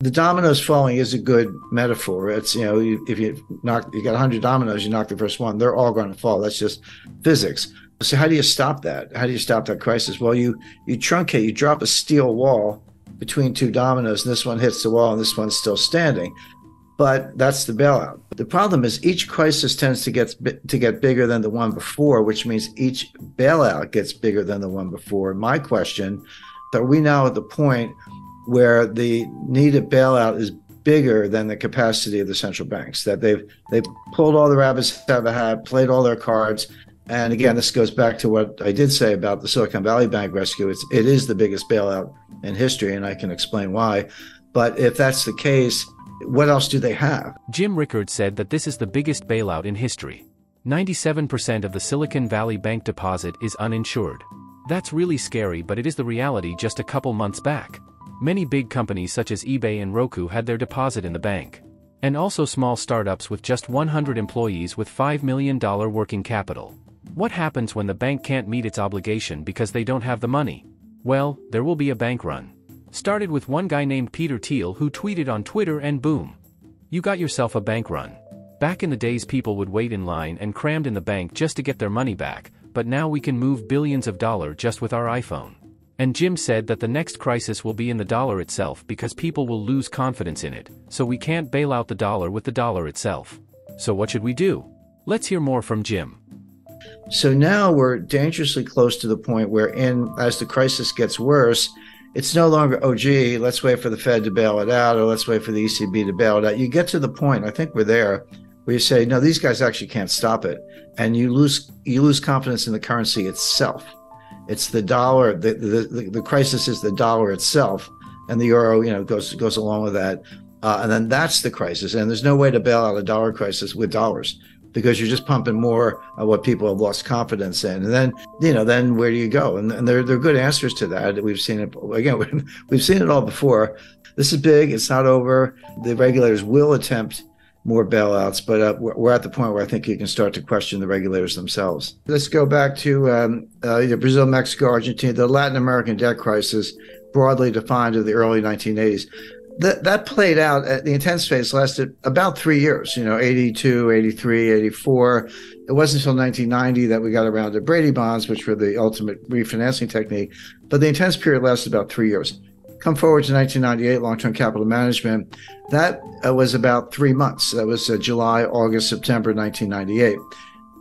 The dominoes falling is a good metaphor. It's, if you got 100 dominoes, you knock the first one, they're all going to fall. That's just physics. So how do you stop that? How do you stop that crisis? Well, you truncate, you drop a steel wall between two dominoes, and this one hits the wall and this one's still standing. But that's the bailout. The problem is each crisis tends to get bigger than the one before, which means each bailout gets bigger than the one before. My question, are we now at the point where the needed bailout is bigger than the capacity of the central banks, that they've pulled all the rabbits out of a hat, played all their cards? And again, this goes back to what I did say about the Silicon Valley Bank rescue. It is the biggest bailout in history, and I can explain why. But if that's the case, what else do they have? Jim Rickards said that this is the biggest bailout in history. 97% of the Silicon Valley Bank deposit is uninsured. That's really scary, but it is the reality just a couple months back. Many big companies such as eBay and Roku had their deposit in the bank. And also small startups with just 100 employees with $5 million working capital. What happens when the bank can't meet its obligation because they don't have the money? Well, there will be a bank run. Started with one guy named Peter Thiel who tweeted on Twitter, and boom. You got yourself a bank run. Back in the days, people would wait in line and crammed in the bank just to get their money back, but now we can move billions of dollars just with our iPhone. And Jim said that the next crisis will be in the dollar itself because people will lose confidence in it, so we can't bail out the dollar with the dollar itself. So what should we do? Let's hear more from Jim. So now we're dangerously close to the point where, as the crisis gets worse, it's no longer, oh, gee, let's wait for the Fed to bail it out, or let's wait for the ECB to bail it out. You get to the point, I think we're there, where you say, no, these guys actually can't stop it. And you lose confidence in the currency itself. It's the dollar. The crisis is the dollar itself, and the euro, goes along with that. And then that's the crisis. And there's no way to bail out a dollar crisis with dollars, because you're just pumping more of what people have lost confidence in. And then, then where do you go? And there are good answers to that. We've seen it, again, we've seen it all before. This is big. It's not over. The regulators will attempt more bailouts, but we're at the point where I think you can start to question the regulators themselves. Let's go back to Brazil, Mexico, Argentina, the Latin American debt crisis, broadly defined in the early 1980s. That played out, the intense phase lasted about 3 years, 82, 83, 84. It wasn't until 1990 that we got around to Brady bonds, which were the ultimate refinancing technique. But the intense period lasted about 3 years. Come forward to 1998, long-term capital management. That was about 3 months. That was July, August, September 1998.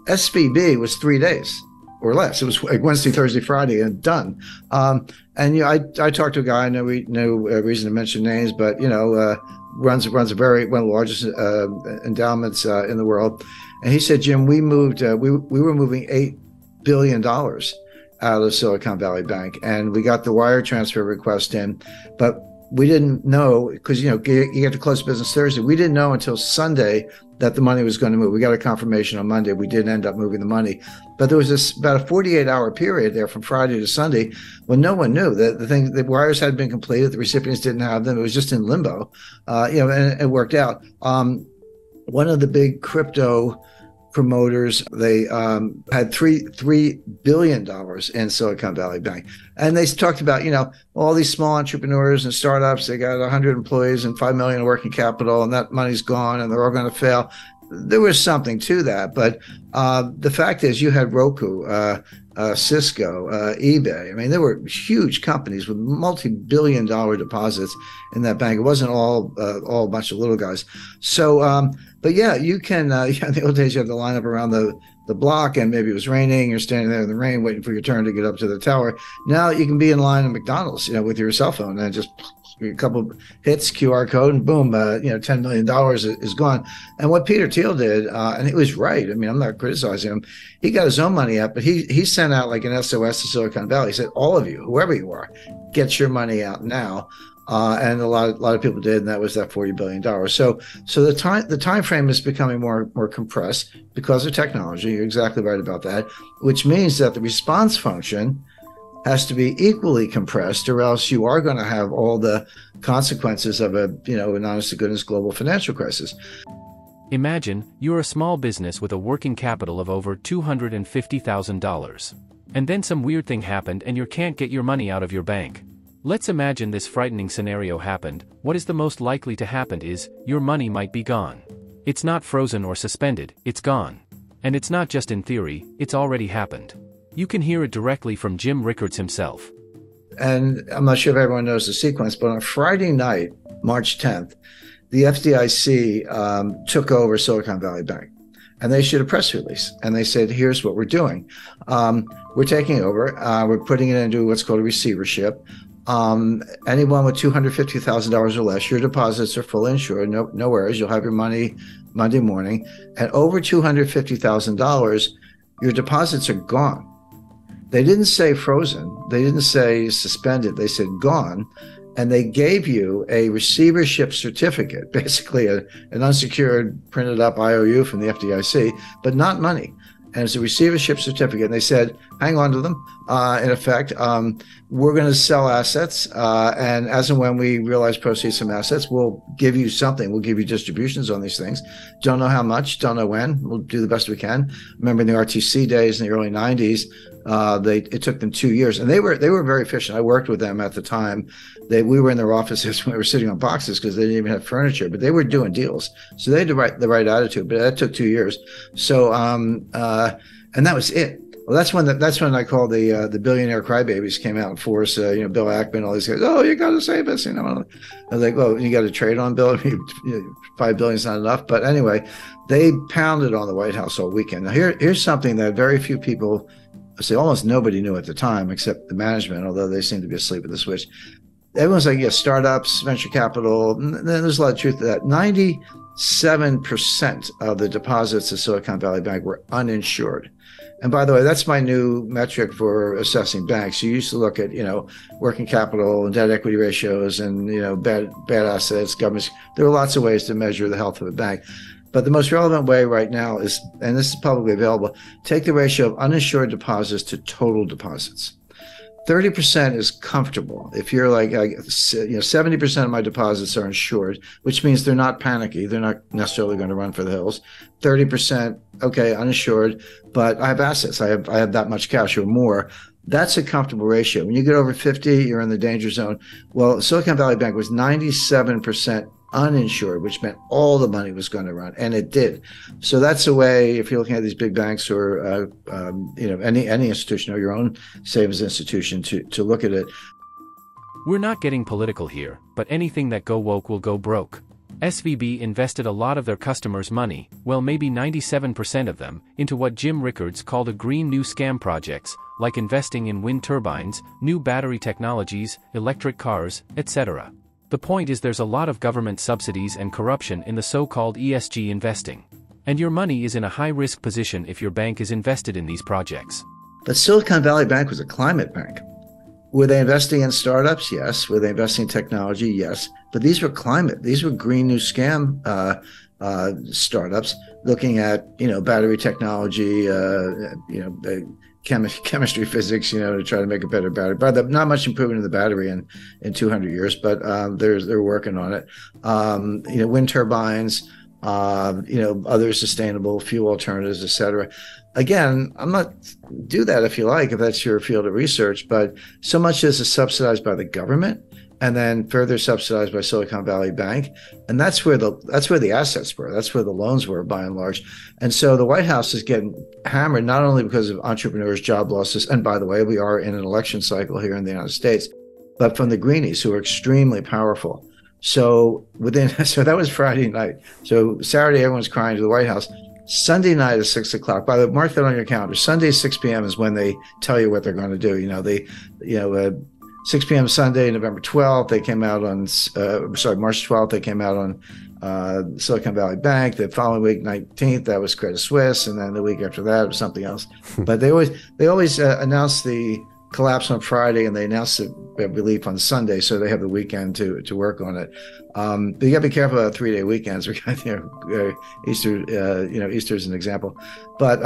SVB was 3 days or less. It was like Wednesday, Thursday, Friday, and done. And I talked to a guy, no reason to mention names, but runs one of the largest endowments in the world. And he said, Jim, we were moving $8 billion out of Silicon Valley Bank, and we got the wire transfer request in, but we didn't know, because you have to close business Thursday. We didn't know until Sunday that the money was going to move. We got a confirmation on Monday. We didn't end up moving the money, but there was about a 48-hour period there from Friday to Sunday when no one knew that the wires had been completed. The recipients didn't have them. It was just in limbo, and it worked out. One of the big crypto promoters, they had $3 billion in Silicon Valley Bank. And they talked about, all these small entrepreneurs and startups, they got 100 employees and $5 million in working capital, and that money's gone and they're all going to fail. There was something to that. But the fact is, you had Roku, Cisco, eBay. I mean, there were huge companies with multi-billion-dollar deposits in that bank. It wasn't all a bunch of little guys. So, but yeah, you can. In the old days, you had to line up around the block, and maybe it was raining. You're standing there in the rain, waiting for your turn to get up to the tower. Now you can be in line at McDonald's, with your cell phone, and just a couple hits, QR code, and boom, $10 million is gone. And what Peter Thiel did, and he was right. I mean, I'm not criticizing him. He got his own money out, but he sent out like an SOS to Silicon Valley. He said, all of you, whoever you are, get your money out now. And a lot of people did, and that was that $40 billion. So the time frame is becoming more compressed because of technology. You're exactly right about that, which means that the response function has to be equally compressed, or else you are going to have all the consequences of an honest to goodness global financial crisis. Imagine you're a small business with a working capital of over $250,000. And then some weird thing happened and you can't get your money out of your bank. Let's imagine this frightening scenario happened. What is the most likely to happen is, your money might be gone. It's not frozen or suspended, it's gone. And it's not just in theory, it's already happened. You can hear it directly from Jim Rickards himself. And I'm not sure if everyone knows the sequence, but on Friday night, March 10th, the FDIC took over Silicon Valley Bank. And they issued a press release. And they said, here's what we're doing. We're taking over. We're putting it into what's called a receivership. Anyone with $250,000 or less, your deposits are fully insured. No worries. You'll have your money Monday morning. And over $250,000, your deposits are gone. They didn't say frozen. They didn't say suspended. They said gone. And they gave you a receivership certificate, basically an unsecured printed up IOU from the FDIC, but not money. And it's a receivership certificate. And they said, hang on to them. In effect, we're going to sell assets. And as and when we realize proceeds from assets, we'll give you something. We'll give you distributions on these things. Don't know how much, don't know when. We'll do the best we can. Remember in the RTC days in the early 90s, it took them 2 years, and they were very efficient. I worked with them at the time. We were in their offices when we were sitting on boxes because they didn't even have furniture, but they were doing deals. So they had the right attitude, but that took 2 years. So and that was it. Well, that's when I call the billionaire crybabies came out in force. Bill Ackman, all these guys. Oh, you got to save us. I was like, well, you got to trade on Bill. $5 billion is not enough. But anyway, they pounded on the White House all weekend. Now here's something that very few people. So almost nobody knew at the time except the management, although they seemed to be asleep at the switch. Everyone's like, yeah, startups, venture capital. There's a lot of truth to that. 97% of the deposits of Silicon Valley Bank were uninsured. And by the way, that's my new metric for assessing banks. You used to look at, working capital and debt equity ratios and, bad assets, governments. There are lots of ways to measure the health of a bank. But the most relevant way right now is, and this is publicly available, take the ratio of uninsured deposits to total deposits. 30% is comfortable. If you're like, 70% of my deposits are insured, which means they're not panicky. They're not necessarily going to run for the hills. 30%, okay, uninsured, but I have assets. I have that much cash or more. That's a comfortable ratio. When you get over 50, you're in the danger zone. Well, Silicon Valley Bank was 97% uninsured, which meant all the money was going to run, and it did. So that's a way, if you're looking at these big banks or any institution or your own savings institution, to look at it. We're not getting political here, but anything that go woke will go broke. SVB invested a lot of their customers' money, well maybe 97% of them, into what Jim Rickards called a green new scam projects, like investing in wind turbines, new battery technologies, electric cars, etc. The point is there's a lot of government subsidies and corruption in the so-called ESG investing. And your money is in a high-risk position if your bank is invested in these projects. But Silicon Valley Bank was a climate bank. Were they investing in startups? Yes. Were they investing in technology? Yes. But these were climate. These were green new scam startups looking at, battery technology, chemistry, physics, to try to make a better battery. But not much improvement in the battery in 200 years, but they're working on it. Wind turbines, other sustainable fuel alternatives, et cetera. Again, I'm not do that if you like, if that's your field of research, but so much is subsidized by the government and then further subsidized by Silicon Valley Bank. And that's where the assets were. That's where the loans were, by and large. And so the White House is getting hammered, not only because of entrepreneurs, job losses, and by the way, we are in an election cycle here in the United States, but from the greenies who are extremely powerful. So that was Friday night. So Saturday, everyone's crying to the White House. Sunday night at 6 o'clock. By the way, mark that on your calendar. Sunday, 6 p.m. is when they tell you what they're going to do. 6 p.m. Sunday, November 12th, they came out on, March 12th, they came out on Silicon Valley Bank. The following week, 19th, that was Credit Suisse. And then the week after that was something else. But they always announce the collapse on Friday and they announce the relief on Sunday. So they have the weekend to work on it. But you got to be careful about 3-day weekends. We got, Easter, Easter is an example. But